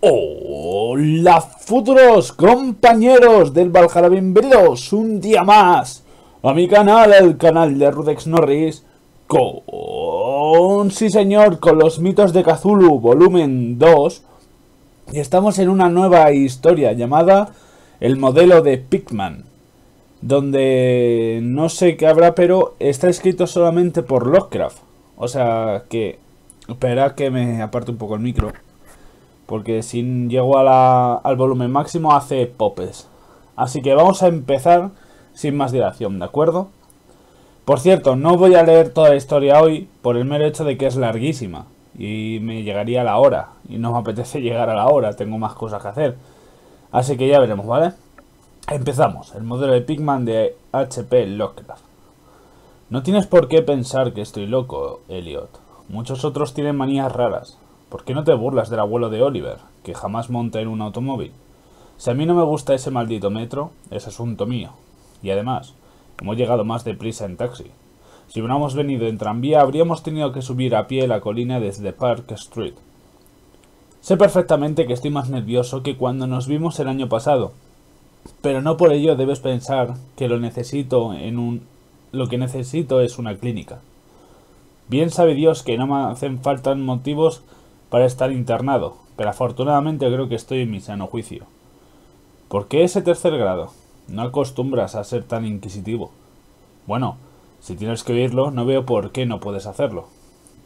Hola futuros compañeros del Valhalla, bienvenidos un día más a mi canal, el canal de Rudex Norris, sí señor, con los mitos de Cthulhu volumen 2. Y estamos en una nueva historia llamada El modelo de Pigman, donde no sé qué habrá, pero está escrito solamente por Lovecraft. O sea que, espera que me aparte un poco el micro, porque si llego al volumen máximo hace popes. Así que vamos a empezar sin más dilación, ¿de acuerdo? Por cierto, no voy a leer toda la historia hoy por el mero hecho de que es larguísima y me llegaría a la hora, y no me apetece llegar a la hora, tengo más cosas que hacer. Así que ya veremos, ¿vale? Empezamos, el modelo de Pigman de H.P. Lovecraft. No tienes por qué pensar que estoy loco, Elliot. Muchos otros tienen manías raras. ¿Por qué no te burlas del abuelo de Oliver, que jamás monta en un automóvil? Si a mí no me gusta ese maldito metro, es asunto mío. Y además, hemos llegado más deprisa en taxi. Si hubiéramos venido en tranvía, habríamos tenido que subir a pie la colina desde Park Street. Sé perfectamente que estoy más nervioso que cuando nos vimos el año pasado, pero no por ello debes pensar que lo que necesito es una clínica. Bien sabe Dios que no me hacen falta motivos para estar internado, pero afortunadamente creo que estoy en mi sano juicio. ¿Por qué ese tercer grado? No acostumbras a ser tan inquisitivo. Bueno, si tienes que oírlo, no veo por qué no puedes hacerlo.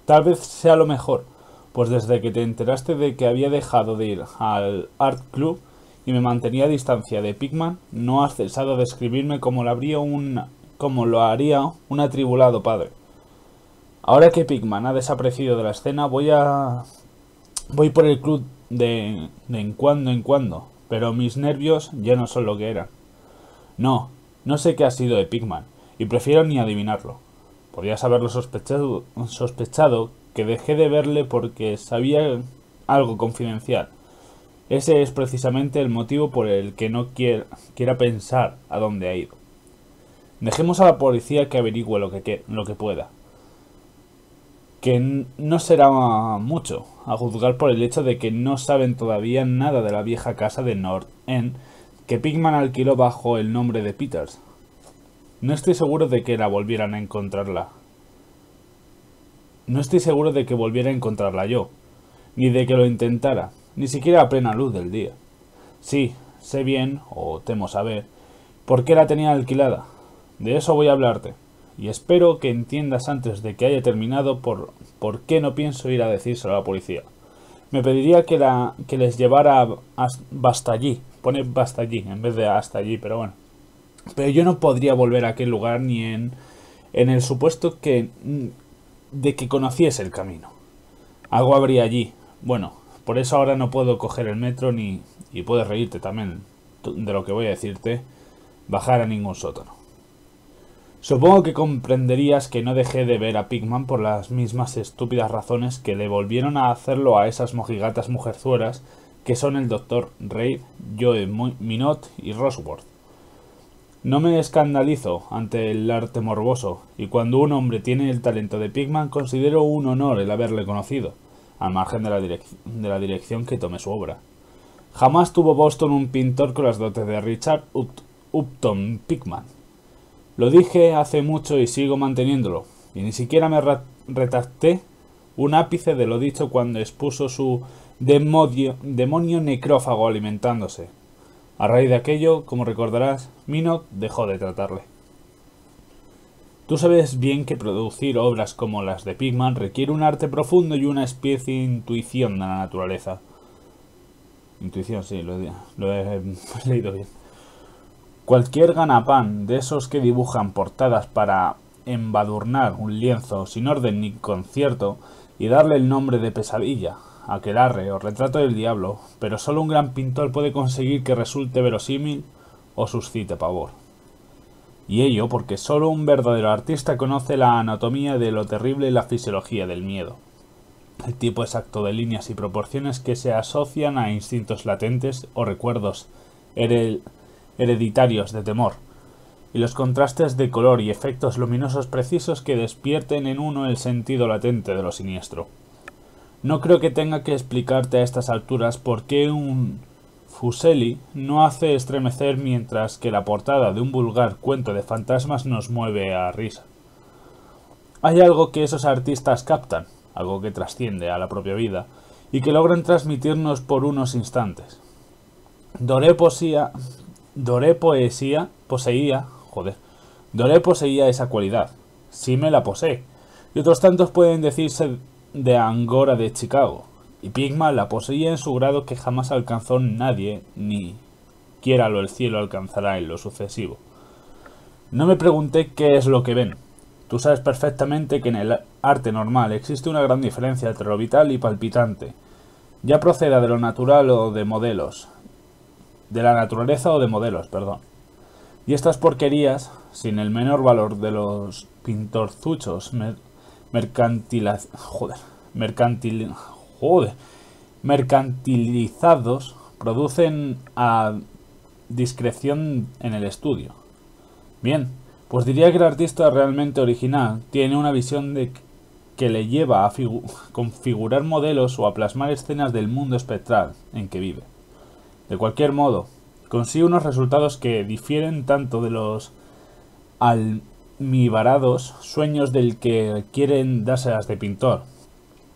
Tal vez sea lo mejor, pues desde que te enteraste de que había dejado de ir al Art Club y me mantenía a distancia de Pigman, no has cesado de escribirme como lo haría un atribulado padre. Ahora que Pigman ha desaparecido de la escena, voy por el club de en cuando en cuando, pero mis nervios ya no son lo que eran. No sé qué ha sido de Pigman, y prefiero ni adivinarlo. Podrías haberlo sospechado que dejé de verle porque sabía algo confidencial. Ese es precisamente el motivo por el que no quiera pensar a dónde ha ido. Dejemos a la policía que averigüe lo que pueda. Que no será mucho, a juzgar por el hecho de que no saben todavía nada de la vieja casa de North End que Pigman alquiló bajo el nombre de Peters. No estoy seguro de que volviera a encontrarla yo, ni de que lo intentara, ni siquiera a plena luz del día. Sí, sé bien, o temo saber, por qué la tenía alquilada. De eso voy a hablarte. Y espero que entiendas antes de que haya terminado por qué no pienso ir a decírselo a la policía. Me pediría que les llevara hasta allí. Pone hasta allí en vez de hasta allí, pero bueno. Pero yo no podría volver a aquel lugar ni en el supuesto de que conociese el camino. Algo habría allí. Bueno, por eso ahora no puedo coger el metro y puedes reírte también de lo que voy a decirte, bajar a ningún sótano. Supongo que comprenderías que no dejé de ver a Pigman por las mismas estúpidas razones que le volvieron a hacerlo a esas mojigatas mujerzuelas que son el Dr. Reid, Joe Minot y Rosworth. No me escandalizo ante el arte morboso, y cuando un hombre tiene el talento de Pigman considero un honor el haberle conocido, al margen de la dirección que tome su obra. Jamás tuvo Boston un pintor con las dotes de Richard Upton Pigman. Lo dije hace mucho y sigo manteniéndolo, y ni siquiera me retracté un ápice de lo dicho cuando expuso su demonio necrófago alimentándose. A raíz de aquello, como recordarás, Minot dejó de tratarle. Tú sabes bien que producir obras como las de Pigman requiere un arte profundo y una especie de intuición de la naturaleza. Intuición, sí, lo he leído bien. Cualquier ganapán de esos que dibujan portadas para embadurnar un lienzo sin orden ni concierto y darle el nombre de pesadilla, aquelarre o retrato del diablo, pero solo un gran pintor puede conseguir que resulte verosímil o suscite pavor. Y ello porque solo un verdadero artista conoce la anatomía de lo terrible y la fisiología del miedo, el tipo exacto de líneas y proporciones que se asocian a instintos latentes o recuerdos hereditarios de temor, y los contrastes de color y efectos luminosos precisos que despierten en uno el sentido latente de lo siniestro. No creo que tenga que explicarte a estas alturas por qué un Fuseli no hace estremecer mientras que la portada de un vulgar cuento de fantasmas nos mueve a risa. Hay algo que esos artistas captan, algo que trasciende a la propia vida, y que logran transmitirnos por unos instantes. Doré poseía esa cualidad. Sí me la posee. Y otros tantos pueden decirse de Angora de Chicago. Y Pigman la poseía en su grado que jamás alcanzó nadie, ni quiéralo el cielo alcanzará en lo sucesivo. No me pregunté qué es lo que ven. Tú sabes perfectamente que en el arte normal existe una gran diferencia entre lo vital y palpitante, ya proceda de lo natural o de modelos, de la naturaleza o de modelos, perdón. Y estas porquerías, sin el menor valor de los pintorzuchos mercantilizados, producen a discreción en el estudio. Bien, pues diría que el artista realmente original tiene una visión que le lleva a configurar modelos o a plasmar escenas del mundo espectral en que vive. De cualquier modo, consigue unos resultados que difieren tanto de los almibarados sueños del que quieren dárselas de pintor,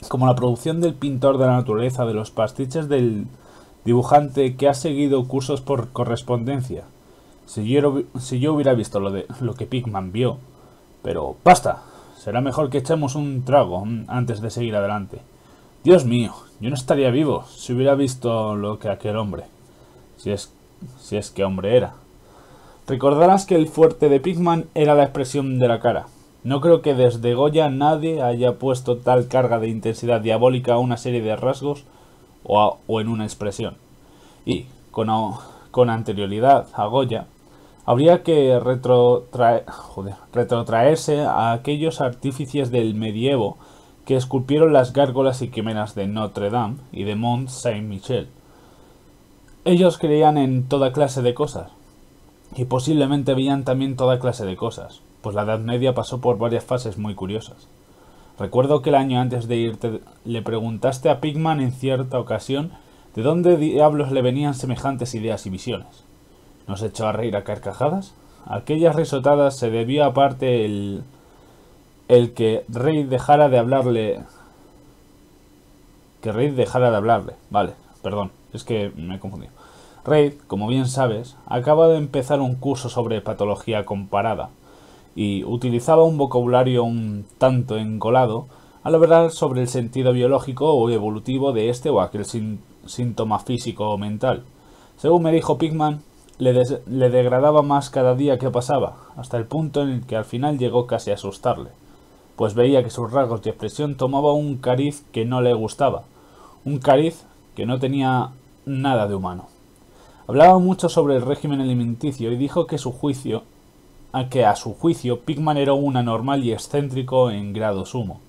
como la producción del pintor de la naturaleza, de los pastiches del dibujante que ha seguido cursos por correspondencia. Si yo hubiera visto lo que Pigman vio. Pero basta, será mejor que echemos un trago antes de seguir adelante. Dios mío, yo no estaría vivo si hubiera visto lo que aquel hombre, si es que hombre era. Recordarás que el fuerte de Pigman era la expresión de la cara. No creo que desde Goya nadie haya puesto tal carga de intensidad diabólica a una serie de rasgos o en una expresión. Y, con anterioridad a Goya, habría que retrotraerse a aquellos artífices del medievo que esculpieron las gárgolas y quimeras de Notre Dame y de Mont Saint-Michel. Ellos creían en toda clase de cosas, y posiblemente veían también toda clase de cosas, pues la Edad Media pasó por varias fases muy curiosas. Recuerdo que el año antes de irte le preguntaste a Pigman en cierta ocasión de dónde diablos le venían semejantes ideas y visiones. ¿Nos echó a reír a carcajadas? A aquellas risotadas se debió aparte el que Reid dejara de hablarle. Vale, perdón, es que me he confundido. Reid, como bien sabes, acaba de empezar un curso sobre patología comparada y utilizaba un vocabulario un tanto engolado al hablar sobre el sentido biológico o evolutivo de este o aquel síntoma físico o mental. Según me dijo Pigman, le degradaba más cada día que pasaba, hasta el punto en el que al final llegó casi a asustarle, pues veía que sus rasgos de expresión tomaban un cariz que no le gustaba, un cariz que no tenía nada de humano. Hablaba mucho sobre el régimen alimenticio y dijo que a su juicio Pigman era un anormal y excéntrico en grado sumo.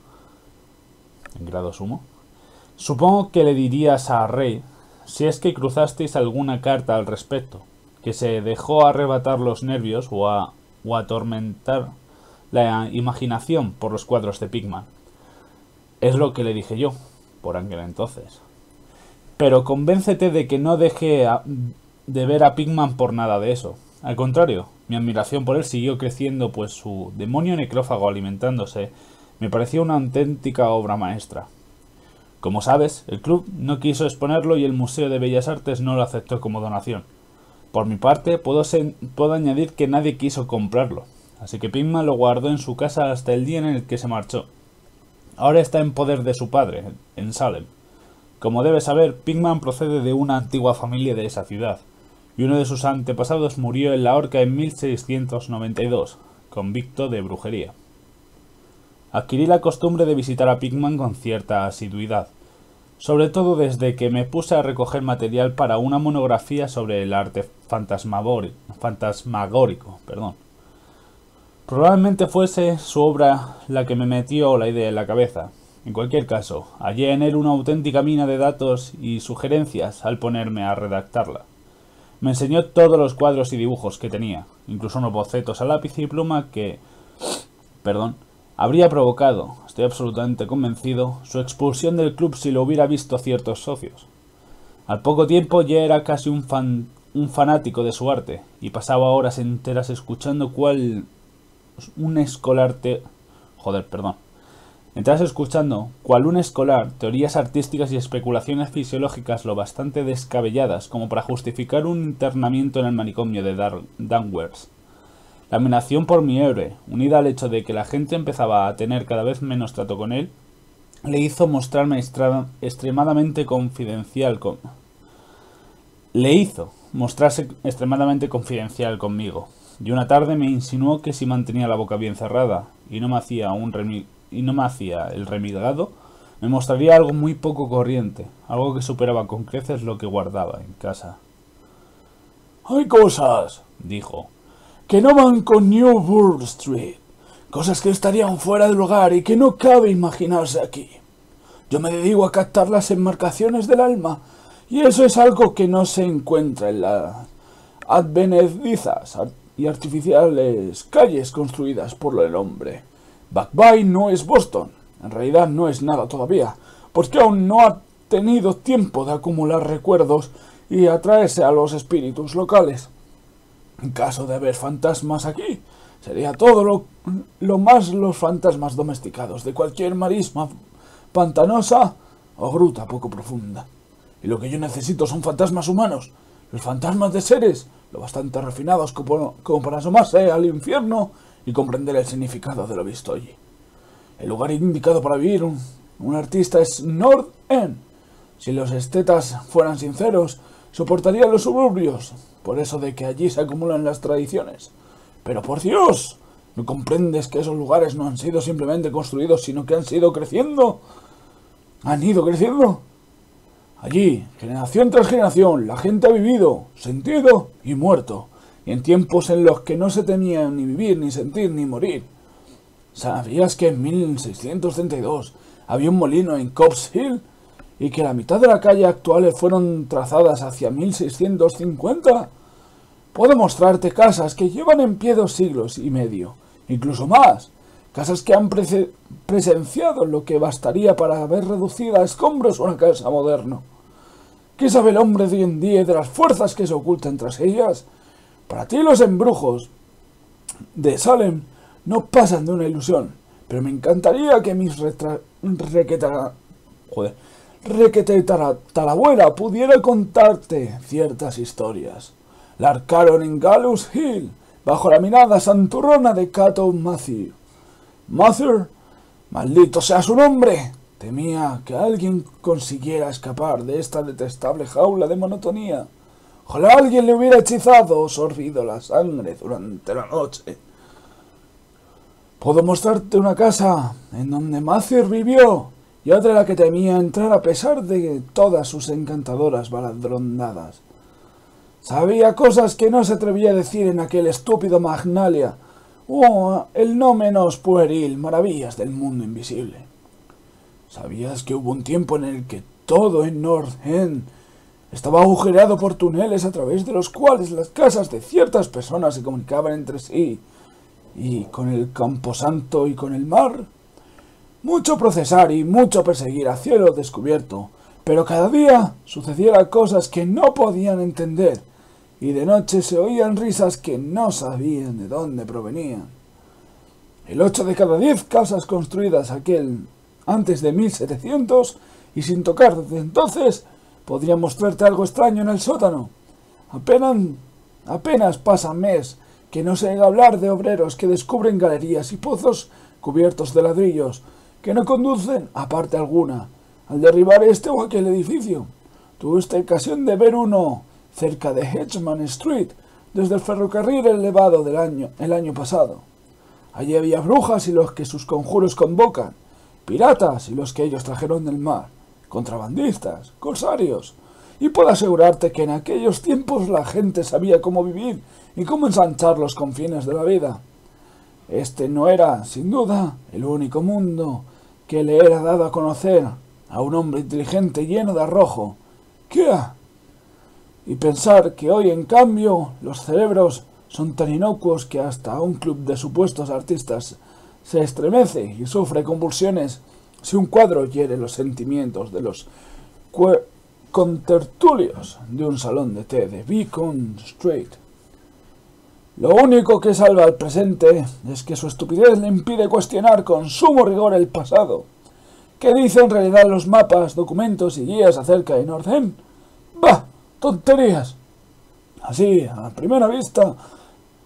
¿En grado sumo? Supongo que le dirías a Rey, si es que cruzasteis alguna carta al respecto, que se dejó arrebatar los nervios o atormentar la imaginación por los cuadros de Pigman. Es lo que le dije yo, por aquel entonces. Pero convéncete de que no dejé de ver a Pigman por nada de eso. Al contrario, mi admiración por él siguió creciendo, pues su demonio necrófago alimentándose me parecía una auténtica obra maestra. Como sabes, el club no quiso exponerlo y el Museo de Bellas Artes no lo aceptó como donación. Por mi parte, puedo añadir que nadie quiso comprarlo, así que Pigman lo guardó en su casa hasta el día en el que se marchó. Ahora está en poder de su padre, en Salem. Como debes saber, Pigman procede de una antigua familia de esa ciudad, y uno de sus antepasados murió en la horca en 1692, convicto de brujería. Adquirí la costumbre de visitar a Pigman con cierta asiduidad, sobre todo desde que me puse a recoger material para una monografía sobre el arte fantasmagórico. Probablemente fuese su obra la que me metió la idea en la cabeza. En cualquier caso, hallé en él una auténtica mina de datos y sugerencias al ponerme a redactarla. Me enseñó todos los cuadros y dibujos que tenía, incluso unos bocetos a lápiz y pluma que habría provocado, estoy absolutamente convencido, su expulsión del club si lo hubiera visto ciertos socios. Al poco tiempo ya era casi un fanático de su arte, y pasaba horas enteras escuchando cual un escolar teorías artísticas y especulaciones fisiológicas lo bastante descabelladas como para justificar un internamiento en el manicomio de Danvers. La admiración por mi héroe, unida al hecho de que la gente empezaba a tener cada vez menos trato con él, le hizo mostrarme extremadamente confidencial conmigo, y una tarde me insinuó que si mantenía la boca bien cerrada y no me hacía el remilgado, me mostraría algo muy poco corriente, algo que superaba con creces lo que guardaba en casa. «Hay cosas», dijo, «que no van con New Burr Street, cosas que estarían fuera de lugar y que no cabe imaginarse aquí. Yo me dedico a captar las enmarcaciones del alma, y eso es algo que no se encuentra en las advenedizas y artificiales calles construidas por el hombre. Back Bay no es Boston, en realidad no es nada todavía, porque aún no ha tenido tiempo de acumular recuerdos y atraerse a los espíritus locales. En caso de haber fantasmas aquí, sería todo lo más los fantasmas domesticados de cualquier marisma pantanosa o gruta poco profunda. Y lo que yo necesito son fantasmas humanos, los fantasmas de seres lo bastante refinados como para asomarse al infierno y comprender el significado de lo visto allí. El lugar indicado para vivir un artista es North End. Si los estetas fueran sinceros, soportarían los suburbios, por eso de que allí se acumulan las tradiciones. Pero por Dios, ¿no comprendes que esos lugares no han sido simplemente construidos, sino que han ido creciendo? Allí, generación tras generación, la gente ha vivido, sentido y muerto, y en tiempos en los que no se temía ni vivir, ni sentir, ni morir. ¿Sabías que en 1632 había un molino en Cobb's Hill y que la mitad de la calle actuales fueron trazadas hacia 1650? Puedo mostrarte casas que llevan en pie 2 siglos y medio, incluso más. Casas que han presenciado lo que bastaría para haber reducido a escombros una casa moderna. ¿Qué sabe el hombre de hoy en día de las fuerzas que se ocultan tras ellas? Para ti los embrujos de Salem no pasan de una ilusión, pero me encantaría que mis requetetarabuela pudiera contarte ciertas historias. La arcaron en Gallows Hill, bajo la mirada santurrona de Cato Matthew. Mather, maldito sea su nombre, temía que alguien consiguiera escapar de esta detestable jaula de monotonía. Ojalá alguien le hubiera hechizado o sorbido la sangre durante la noche. Puedo mostrarte una casa en donde Mather vivió y otra en la que temía entrar a pesar de todas sus encantadoras baladronadas. Sabía cosas que no se atrevía a decir en aquel estúpido Magnalia, el no menos pueril Maravillas del Mundo Invisible. ¿Sabías que hubo un tiempo en el que todo en North End estaba agujereado por túneles a través de los cuales las casas de ciertas personas se comunicaban entre sí y con el camposanto y con el mar? Mucho procesar y mucho perseguir a cielo descubierto, pero cada día sucedieran cosas que no podían entender, y de noche se oían risas que no sabían de dónde provenían. El 8 de cada 10 casas construidas antes de 1700 y sin tocar desde entonces podría mostrarte algo extraño en el sótano. Apenas pasa mes que no se oiga hablar de obreros que descubren galerías y pozos cubiertos de ladrillos que no conducen a parte alguna al derribar este o aquel edificio. Tuve esta ocasión de ver uno cerca de Hedgeman Street, desde el ferrocarril elevado el año pasado. Allí había brujas y los que sus conjuros convocan, piratas y los que ellos trajeron del mar, contrabandistas, corsarios, y puedo asegurarte que en aquellos tiempos la gente sabía cómo vivir y cómo ensanchar los confines de la vida. Este no era, sin duda, el único mundo que le era dado a conocer a un hombre inteligente lleno de arrojo. ¿Qué? Y pensar que hoy, en cambio, los cerebros son tan inocuos que hasta un club de supuestos artistas se estremece y sufre convulsiones si un cuadro hiere los sentimientos de los contertulios de un salón de té de Beacon Street. Lo único que salva al presente es que su estupidez le impide cuestionar con sumo rigor el pasado. ¿Qué dicen en realidad los mapas, documentos y guías acerca de North End? ¡Bah! ¡Tonterías! Así, a primera vista,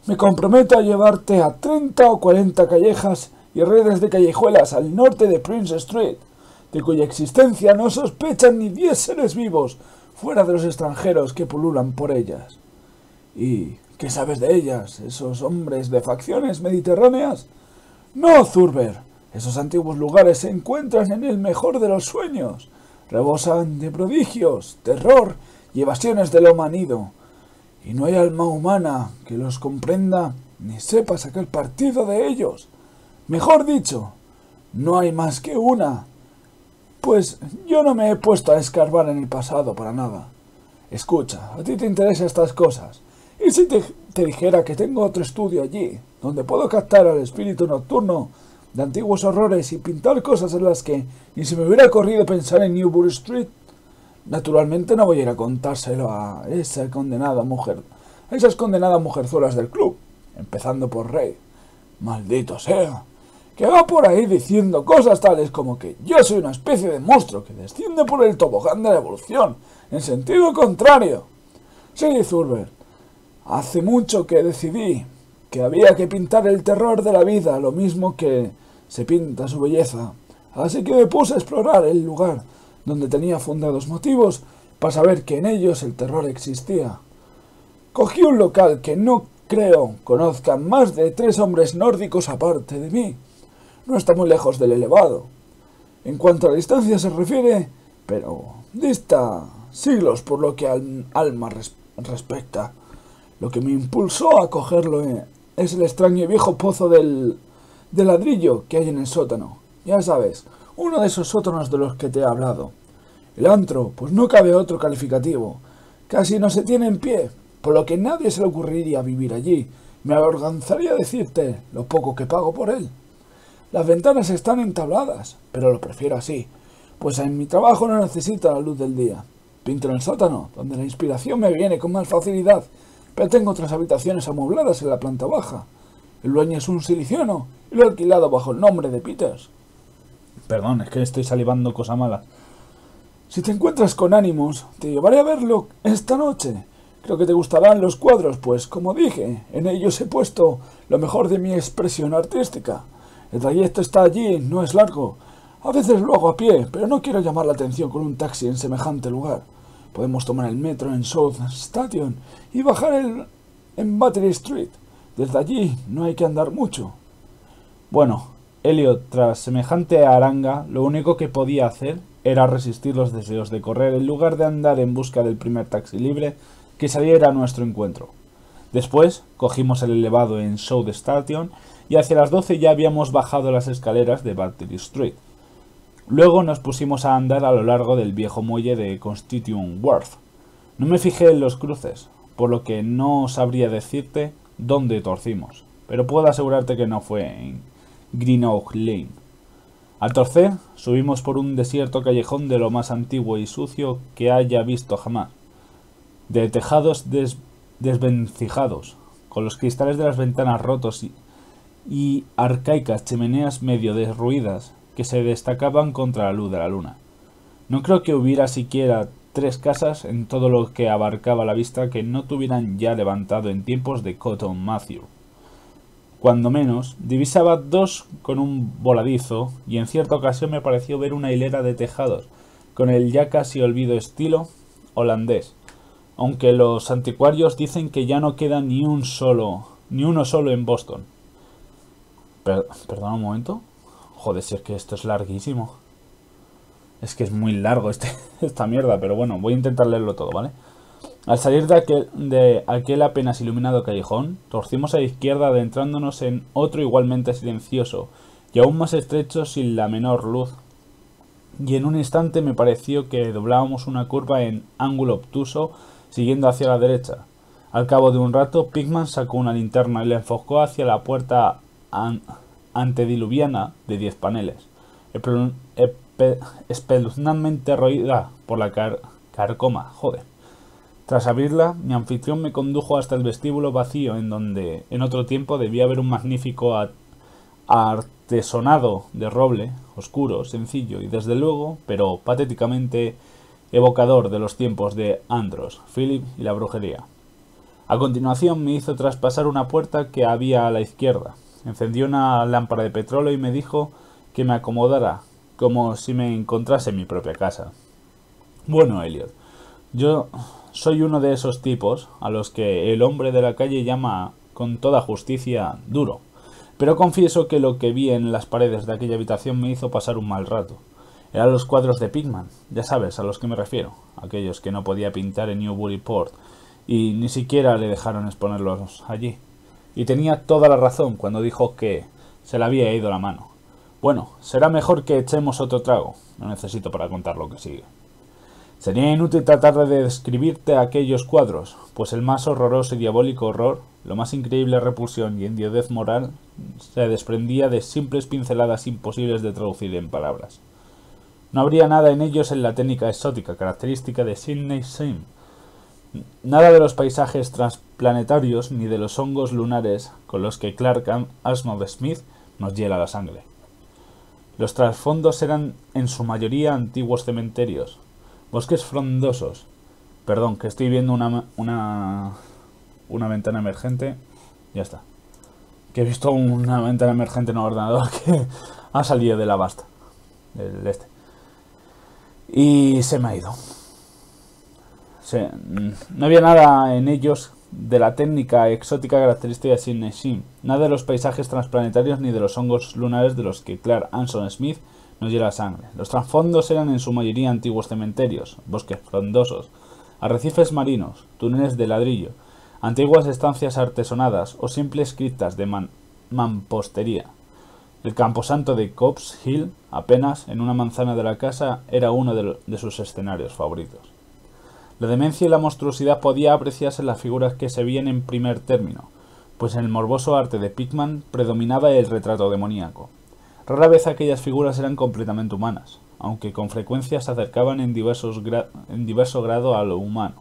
me comprometo a llevarte a 30 o 40 callejas y redes de callejuelas al norte de Prince Street, de cuya existencia no sospechan ni 10 seres vivos, fuera de los extranjeros que pululan por ellas. ¿Y qué sabes de ellas, esos hombres de facciones mediterráneas? No, Thurber, esos antiguos lugares se encuentran en el mejor de los sueños, rebosan de prodigios, terror y evasiones de lo manido, y no hay alma humana que los comprenda ni sepa sacar partido de ellos. Mejor dicho, no hay más que una. Pues yo no me he puesto a escarbar en el pasado para nada. Escucha, a ti te interesan estas cosas. ¿Y si te dijera que tengo otro estudio allí, donde puedo captar al espíritu nocturno de antiguos horrores y pintar cosas en las que ni se me hubiera ocurrido pensar en Newbury Street? Naturalmente no voy a ir a contárselo a esas condenadas mujerzuelas del club, empezando por Ray. Maldito sea, que va por ahí diciendo cosas tales como que yo soy una especie de monstruo que desciende por el tobogán de la evolución, en sentido contrario. Sí, Thurber, hace mucho que decidí que había que pintar el terror de la vida lo mismo que se pinta su belleza, así que me puse a explorar el lugar donde tenía fundados motivos para saber que en ellos el terror existía. Cogí un local que no creo conozcan más de 3 hombres nórdicos aparte de mí. No está muy lejos del elevado. En cuanto a la distancia se refiere, pero dista siglos por lo que al alma respecta. Lo que me impulsó a cogerlo es el extraño y viejo pozo de ladrillo que hay en el sótano. Ya sabes, uno de esos sótanos de los que te he hablado. El antro, pues no cabe otro calificativo. Casi no se tiene en pie, por lo que nadie se le ocurriría vivir allí. Me avergonzaría decirte lo poco que pago por él. Las ventanas están entabladas, pero lo prefiero así, pues en mi trabajo no necesito la luz del día. Pinto en el sótano, donde la inspiración me viene con más facilidad, pero tengo otras habitaciones amuebladas en la planta baja. El dueño es un siliciano y lo he alquilado bajo el nombre de Peters. Perdón, es que estoy salivando cosa mala. Si te encuentras con ánimos, te llevaré a verlo esta noche. Creo que te gustarán los cuadros, pues, como dije, en ellos he puesto lo mejor de mi expresión artística. El trayecto está allí, no es largo. A veces lo hago a pie, pero no quiero llamar la atención con un taxi en semejante lugar. Podemos tomar el metro en South Station y bajar en Battery Street. Desde allí no hay que andar mucho. Bueno, Elliot, tras semejante aranga, lo único que podía hacer era resistir los deseos de correr en lugar de andar en busca del primer taxi libre que saliera a nuestro encuentro. Después cogimos el elevado en South Station y hacia las 12 ya habíamos bajado las escaleras de Battery Street. Luego nos pusimos a andar a lo largo del viejo muelle de Constitution Wharf. No me fijé en los cruces, por lo que no sabría decirte dónde torcimos, pero puedo asegurarte que no fue en Greenock Lane. Al torcer, subimos por un desierto callejón de lo más antiguo y sucio que haya visto jamás, de tejados desvencijados, con los cristales de las ventanas rotos y arcaicas chimeneas medio derruidas que se destacaban contra la luz de la luna. No creo que hubiera siquiera 3 casas en todo lo que abarcaba la vista que no tuvieran ya levantado en tiempos de Cotton Matthew. Cuando menos, divisaba 2 con un voladizo, y en cierta ocasión me pareció ver una hilera de tejados, con el ya casi olvido estilo holandés, aunque los anticuarios dicen que ya no queda ni uno solo en Boston. Perdona un momento. Joder, si es que esto es larguísimo. Es que es muy largo esta mierda, pero bueno, voy a intentar leerlo todo, ¿vale? Al salir de aquel apenas iluminado callejón, torcimos a la izquierda adentrándonos en otro igualmente silencioso y aún más estrecho sin la menor luz, y en un instante me pareció que doblábamos una curva en ángulo obtuso siguiendo hacia la derecha. Al cabo de un rato, Pickman sacó una linterna y la enfocó hacia la puerta antediluviana de 10 paneles, espeluznantemente roída por la carcoma. Joder. Tras abrirla, mi anfitrión me condujo hasta el vestíbulo vacío en donde, en otro tiempo, debía haber un magnífico artesonado de roble, oscuro, sencillo y desde luego, pero patéticamente evocador de los tiempos de Andros, Philip y la brujería. A continuación me hizo traspasar una puerta que había a la izquierda, encendió una lámpara de petróleo y me dijo que me acomodara, como si me encontrase en mi propia casa. Bueno, Elliot, yo soy uno de esos tipos a los que el hombre de la calle llama con toda justicia duro, pero confieso que lo que vi en las paredes de aquella habitación me hizo pasar un mal rato. Eran los cuadros de Pickman, ya sabes a los que me refiero, aquellos que no podía pintar en Newburyport y ni siquiera le dejaron exponerlos allí. Y tenía toda la razón cuando dijo que se le había ido la mano. Bueno, será mejor que echemos otro trago, no necesito para contar lo que sigue. Sería inútil tratar de describirte aquellos cuadros, pues el más horroroso y diabólico horror, lo más increíble repulsión y endiodez moral, se desprendía de simples pinceladas imposibles de traducir en palabras. No habría nada en ellos en la técnica exótica característica de Sidney Sim, nada de los paisajes transplanetarios ni de los hongos lunares con los que Clark Ashmore Smith nos hiela la sangre. Los trasfondos eran en su mayoría antiguos cementerios, bosques frondosos. Perdón, que estoy viendo una ventana emergente. Ya está. Que he visto una ventana emergente en el ordenador que ha salido de la basta. Del este. Y se me ha ido. No había nada en ellos de la técnica exótica característica de Sidney Sim. Nada de los paisajes transplanetarios ni de los hongos lunares de los que Clark Anson Smith nos hiela la sangre. Los trasfondos eran en su mayoría antiguos cementerios, bosques frondosos, arrecifes marinos, túneles de ladrillo, antiguas estancias artesonadas o simples criptas de mampostería. El camposanto de Copp's Hill, apenas en una manzana de la casa, era uno de sus escenarios favoritos. La demencia y la monstruosidad podía apreciarse en las figuras que se veían en primer término, pues en el morboso arte de Pickman predominaba el retrato demoníaco. Rara vez aquellas figuras eran completamente humanas, aunque con frecuencia se acercaban en diverso grado a lo humano.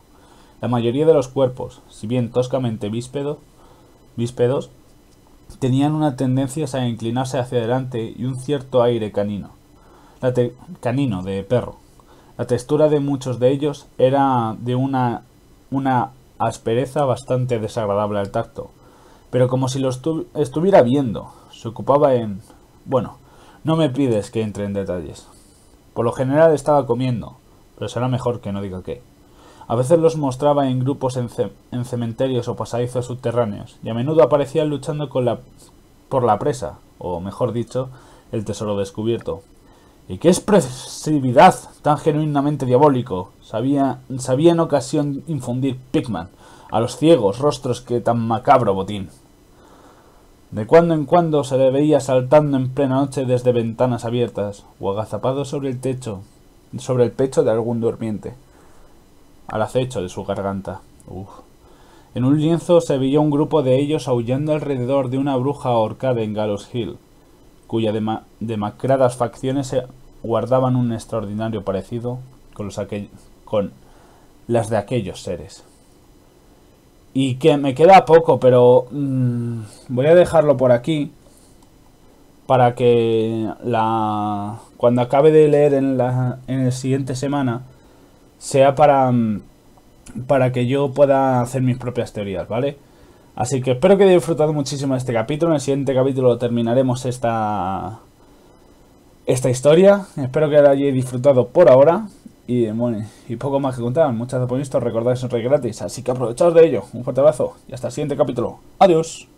La mayoría de los cuerpos, si bien toscamente bíspedos, tenían una tendencia a inclinarse hacia adelante y un cierto aire canino. Canino de perro. La textura de muchos de ellos era de una aspereza bastante desagradable al tacto, pero como si lo estuviera viendo, se ocupaba en... Bueno, no me pides que entre en detalles. Por lo general estaba comiendo, pero será mejor que no diga qué. A veces los mostraba en grupos en cementerios o pasadizos subterráneos, y a menudo aparecían luchando por la presa, o mejor dicho, el tesoro descubierto. ¡Y qué expresividad tan genuinamente diabólico! Sabía en ocasión infundir Pickman a los ciegos rostros que tan macabro botín. De cuando en cuando se le veía saltando en plena noche desde ventanas abiertas, o agazapado sobre el pecho de algún durmiente, al acecho de su garganta. En un lienzo se veía un grupo de ellos aullando alrededor de una bruja ahorcada en Gallows Hill, cuya demacradas facciones guardaban un extraordinario parecido con las de aquellos seres. Y que me queda poco, pero voy a dejarlo por aquí para que cuando acabe de leer en el siguiente semana sea para que yo pueda hacer mis propias teorías, ¿vale? Así que espero que hayáis disfrutado muchísimo de este capítulo. En el siguiente capítulo terminaremos esta historia. Espero que la hayáis disfrutado por ahora. Y bueno, y poco más que contar. Muchas gracias por esto. Recordad que es un rey gratis. Así que aprovechaos de ello. Un fuerte abrazo. Y hasta el siguiente capítulo. Adiós.